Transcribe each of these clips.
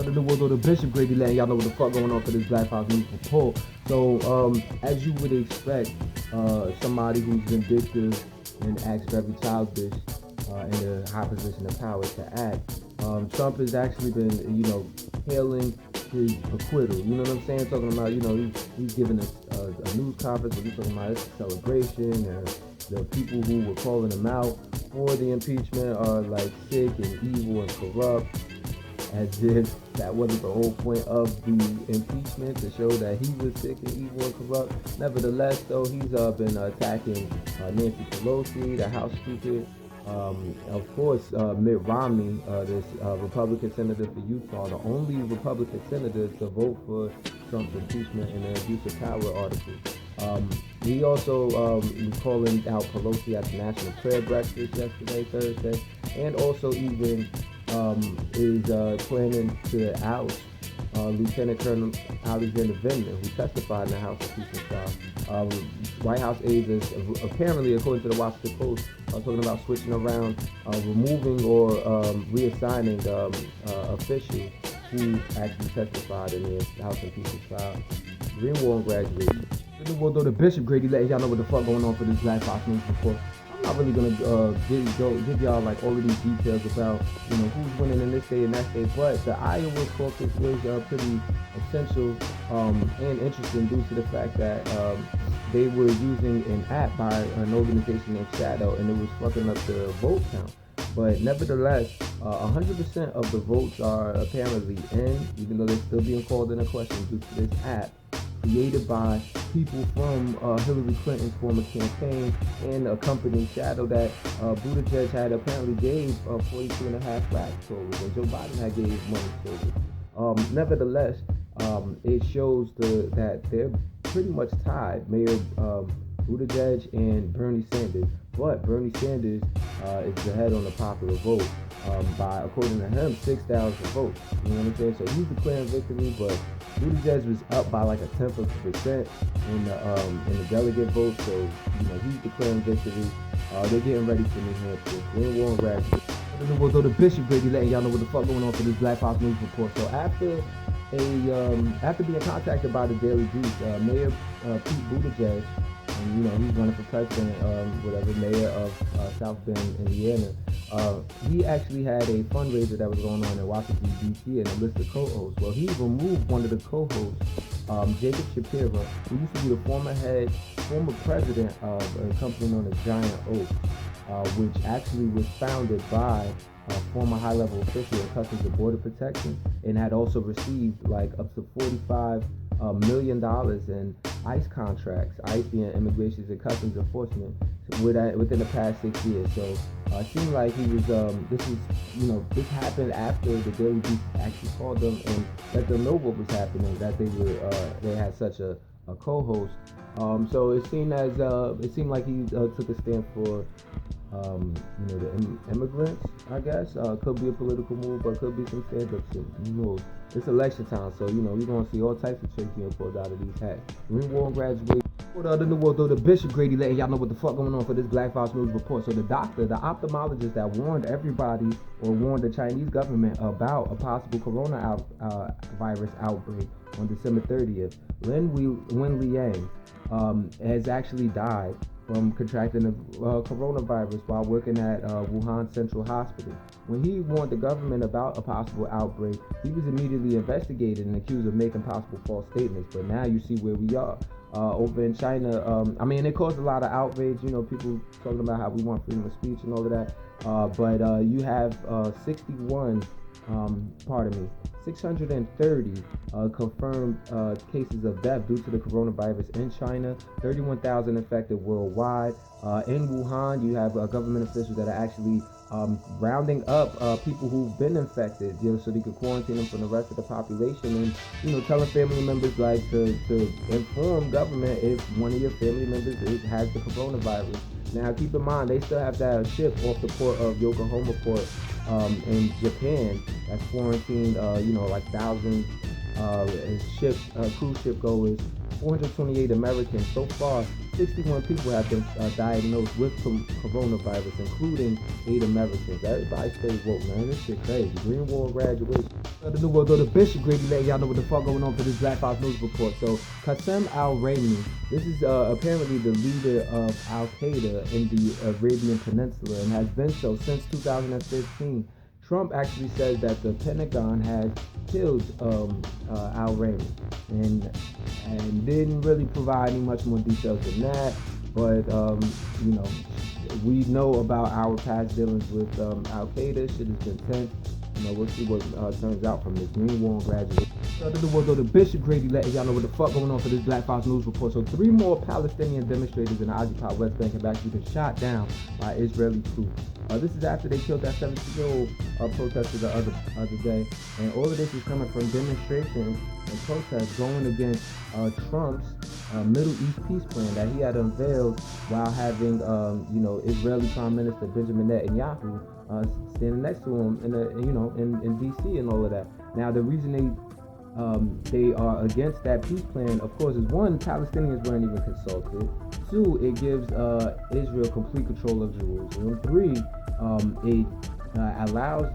of the world, or the Bishop Grady letting y'all know what the fuck going on for this Black House Newz Report. So, as you would expect, somebody who's vindictive and acts very childish in a high position of power to act, Trump has actually been, hailing his acquittal. You know what I'm saying? Talking about, he's giving a news conference where he's talking about it's a celebration, and the people who were calling him out for the impeachment are like sick and evil and corrupt, as if that wasn't the whole point of the impeachment, to show that he was sick and evil and corrupt. Nevertheless, though, he's been attacking Nancy Pelosi, the House Speaker, of course, Mitt Romney, this Republican senator for Utah, the only Republican senator to vote for Trump's impeachment in an abuse of power article. He also was calling out Pelosi at the National Prayer Breakfast yesterday, Thursday, and also even is planning to oust Lieutenant Colonel Alexander Vindman, who testified in the House impeachment trial. White House aides is apparently, according to the Washington Post, talking about switching around, removing or reassigning officials who actually testified in the House impeachment trial. Green War on graduation. Although the Bishop Grady letting y'all know what the fuck going on for this Black House Newz Report. I'm not really gonna give y'all like all of these details about who's winning in this state and that state, but the Iowa caucus was pretty essential and interesting due to the fact that they were using an app by an organization named Shadow, and it was fucking up the vote count. But nevertheless, 100% of the votes are apparently in, even though they're still being called into question due to this app created by people from Hillary Clinton's former campaign and a company, Shadow, that Buttigieg had apparently gave 42.5 racks towards, and Joe Biden had gave money towards. Nevertheless, it shows that they're pretty much tied, Mayor Buttigieg and Bernie Sanders. But Bernie Sanders is ahead on the popular vote by, according to him, 6,000 votes. You know what I'm saying? So he's declaring victory, but Buttigieg was up by like a 10% in the delegate vote. So he's declaring victory. They're getting ready for New Hampshire. Green War on graduation. Although the Bishop Grady letting y'all know what the fuck going on for this Black House Newz Report. So after being contacted by the Daily Beast, Mayor Pete Buttigieg, and he's running for president, mayor of South Bend, Indiana. He actually had a fundraiser that was going on in Washington, D.C., and a list of co-hosts. Well, he removed one of the co-hosts, Jacob Shapiro, who used to be the former president of a company known as Giant Oak, which actually was founded by a former high-level official in Customs and Border Protection, and had also received like up to $45 million in ICE contracts, ICE being Immigration and Customs Enforcement, within the past 6 years. So it seemed like he was, this happened after the Daily Beast actually called them and let them know what was happening, that they had such a co-host. So it seemed like he took a stand for the immigrants, I guess. Could be a political move, but could be some stand-up shit. Who knows? It's election time, so we're gonna see all types of tricks being pulled out of these hats. Green War on graduation. The Bishop Grady letting y'all know what the fuck going on for this Black House Newz Report. So the ophthalmologist that warned everybody, or warned the Chinese government about a possible coronavirus outbreak on December 30th, Wen Liang, has actually died from contracting the coronavirus while working at Wuhan Central Hospital. When he warned the government about a possible outbreak, he was immediately investigated and accused of making possible false statements. But now you see where we are. Over in China, it caused a lot of outrage, people talking about how we want freedom of speech and all of that. But you have 630 confirmed cases of death due to the coronavirus in China, 31,000 infected worldwide. In Wuhan, you have government officials that are actually rounding up people who've been infected, so they could quarantine them from the rest of the population, and telling family members to inform government if one of your family members has the coronavirus. Now, keep in mind, they still have that ship off the port of Yokohama port in Japan that's quarantined, like thousands cruise ship goers, 428 Americans. So far, 61 people have been diagnosed with coronavirus, including 8 Americans. Everybody stay woke, man. This shit crazy. Green Wall graduation. The New World Order Bishop Grady letting y'all know what the fuck going on for this Black Ops News Report. So, Qasem al-Raymi, this is apparently the leader of Al-Qaeda in the Arabian Peninsula and has been so since 2015. Trump actually says that the Pentagon has killed al-Raymi and didn't really provide any much more details than that. But you know, we know about our past dealings with Al-Qaeda. Shit has been tense. You know, we'll see what turns out from this. Green Wall graduate. The World Order Bishop Grady letting y'all know what the fuck going on for this Black Fox News Report. So 3 more Palestinian demonstrators in the occupied West Bank have actually been shot down by Israeli troops. This is after they killed that 17-year-old protester the other day. And all of this is coming from demonstrations and protests going against Trump's Middle East peace plan that he had unveiled while having, you know, Israeli Prime Minister Benjamin Netanyahu standing next to him in D.C. and all of that. Now, the reason they are against that peace plan, of course, is 1, Palestinians weren't even consulted. 2, it gives Israel complete control of Jerusalem. 3, it allows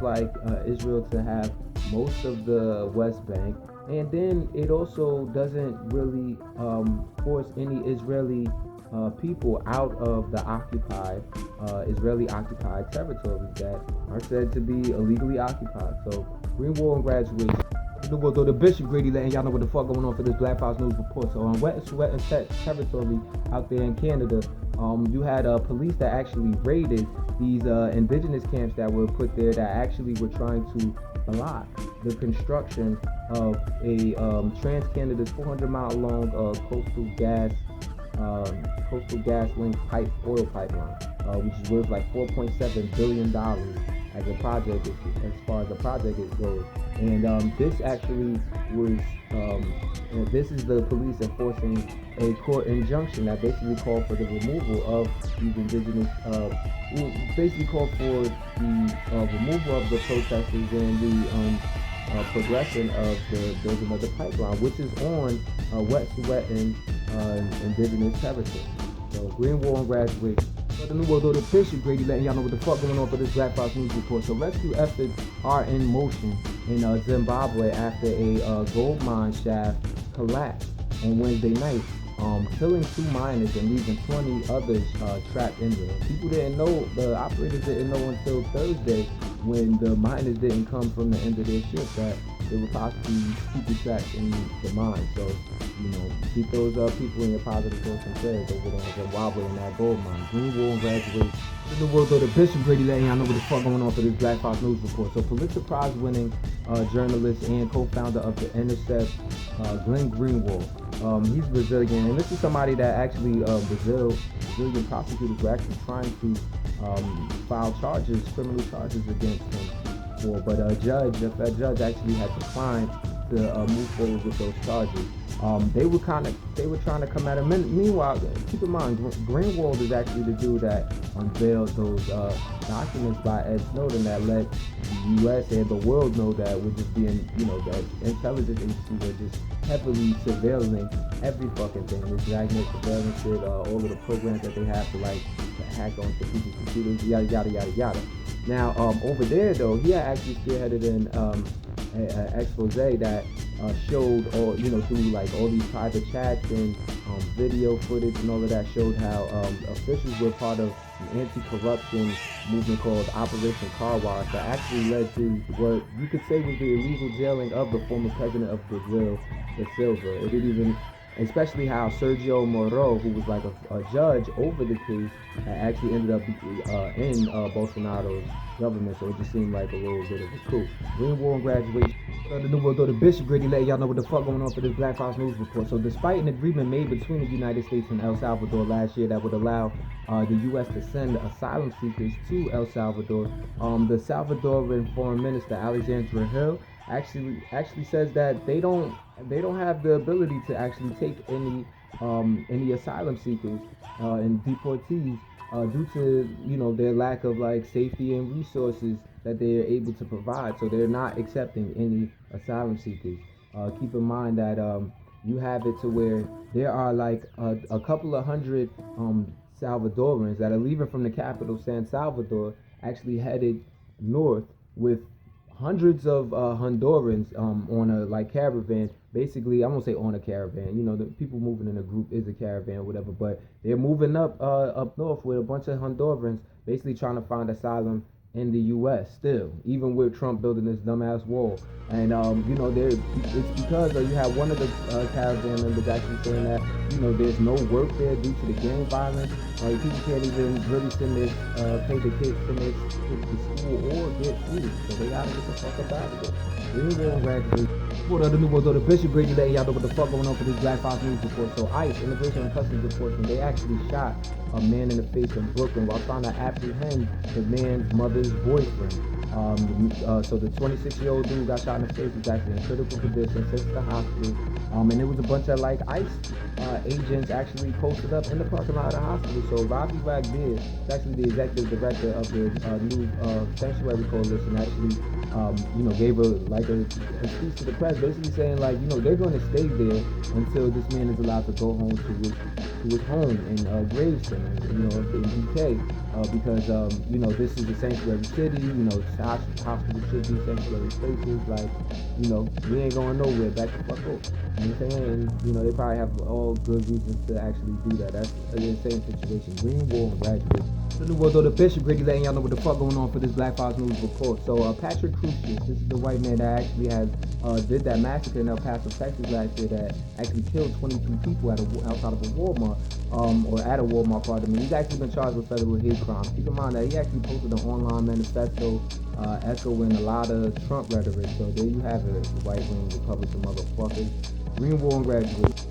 Israel to have most of the West Bank, and then it also doesn't really force any Israeli people out of the Israeli occupied territories that are said to be illegally occupied. So, Green Wall and graduation. The Bishop Grady letting y'all know what the fuck going on for this Black Fox News Report. So on wet and territory out there in Canada, you had police that actually raided these indigenous camps that were put there that actually were trying to block the construction of a Trans-Canada's 400-mile long coastal gas link oil pipeline, which is worth like $4.7 billion as a project, as far as the project goes. And this actually was, this is the police enforcing a court injunction that basically called for the removal of these indigenous, basically called for the removal of the protesters and the progression of the building of the pipeline, which is on wet and indigenous territory. So, Green Wall and graduation. The New World Order Bishop Grady letting y'all know what the fuck going on for this Black Fox News Report. So, rescue efforts are in motion in Zimbabwe after a gold mine shaft collapsed on Wednesday night, killing 2 miners and leaving 20 others trapped in there. People didn't know, the operators didn't know until Thursday when the miners didn't come from the end of their shift that they were possibly people trapped in the mine. So, you know, keep those people in your positive thoughts and prayers over there in Zimbabwe in that gold mine. Green Wall graduation. The World Order Bishop Grady letting y'all know what the fuck going on for this Black Fox News Report. So, Pulitzer Prize winning journalist and co-founder of The Intercept, Glenn Greenwald. He's Brazilian, and this is somebody that actually Brazilian prosecutors were actually trying to file criminal charges against him for, but a fed judge actually had declined to move forward with those charges. They were trying to come at him. Meanwhile, keep in mind, Greenwald is actually the dude that unveiled those documents by Ed Snowden that let the U.S. and the world know that we're just being, you know, that intelligence agencies are just heavily surveilling every fucking thing. This Dragnet surveillance shit, all of the programs that they have to hack onto people's computers, yada yada yada yada. Now, over there though, he had actually spearheaded an expose that showed all, you know, through like all these private chats and video footage and all of that, showed how officials were part of an anti-corruption movement called Operation Car Wash that actually led to what you could say was the illegal jailing of the former president of Brazil, Da Silva. It didn't even, especially how Sergio Moro, who was like a judge over the case, actually ended up in Bolsonaro's government, so it just seemed like a little bit of a coup. Green Wall and graduation. The New World Order Bishop Grady letting y'all know what the fuck going on for this Black Fox News Report. So, despite an agreement made between the United States and El Salvador last year that would allow the U.S. to send asylum seekers to El Salvador, the Salvadoran Foreign Minister Alexandra Hill actually says that they don't have the ability to actually take any asylum seekers and deportees due to, you know, their lack of like safety and resources that they are able to provide. So they're not accepting any asylum seekers. Keep in mind that you have it to where there are like a couple of hundred Salvadorans that are leaving from the capital, San Salvador, actually headed north with hundreds of Hondurans on a like caravan. Basically, I won't say on a caravan. You know, the people moving in a group is a caravan or whatever. But they're moving up north with a bunch of Hondurans, basically trying to find asylum in the U.S. still, even with Trump building this dumbass wall. And you know, it's because you have one of the caravan members actually saying that there's no work there due to the gang violence. People can't even really pay the kids, send their kids to school or get food, so they gotta get the fuck up out of there. We won't graduate. For the new world, the Bishop Brady letting y'all know what the fuck going on for this Black Fox News report. So ICE, Immigration and Customs Enforcement, they actually shot a man in the face in Brooklyn while trying to apprehend the man's mother's boyfriend. So the 26-year-old dude got shot in the face. He's actually in critical condition, sent to the hospital. And there was a bunch of like ICE agents actually posted up in the parking lot of the hospital. So Robbie Wagner, actually the executive director of the new Sanctuary Coalition, actually gave a speech to the press, basically saying like they're going to stay there until this man is allowed to go home to his home in Gravesend, in UK, because this is a sanctuary city. Hospitals should be sanctuary places. Like we ain't going nowhere. Back the fuck up. You know what I'm saying? And they probably have all good reasons to actually do that. That's an insane situation. Green Wall and Graduate. The new world, the Bishop Brady letting y'all know what the fuck going on for this Black Fox News report. So Patrick Crucius, this is the white man that actually did that massacre in El Paso, Texas last year that actually killed 22 people outside of a Walmart, or at a Walmart, pardon me. He's actually been charged with federal hate crimes. Keep in mind that he actually posted an online manifesto echoing a lot of Trump rhetoric. So there you have it, white wing Republican motherfuckers. Green Wall and Graduate.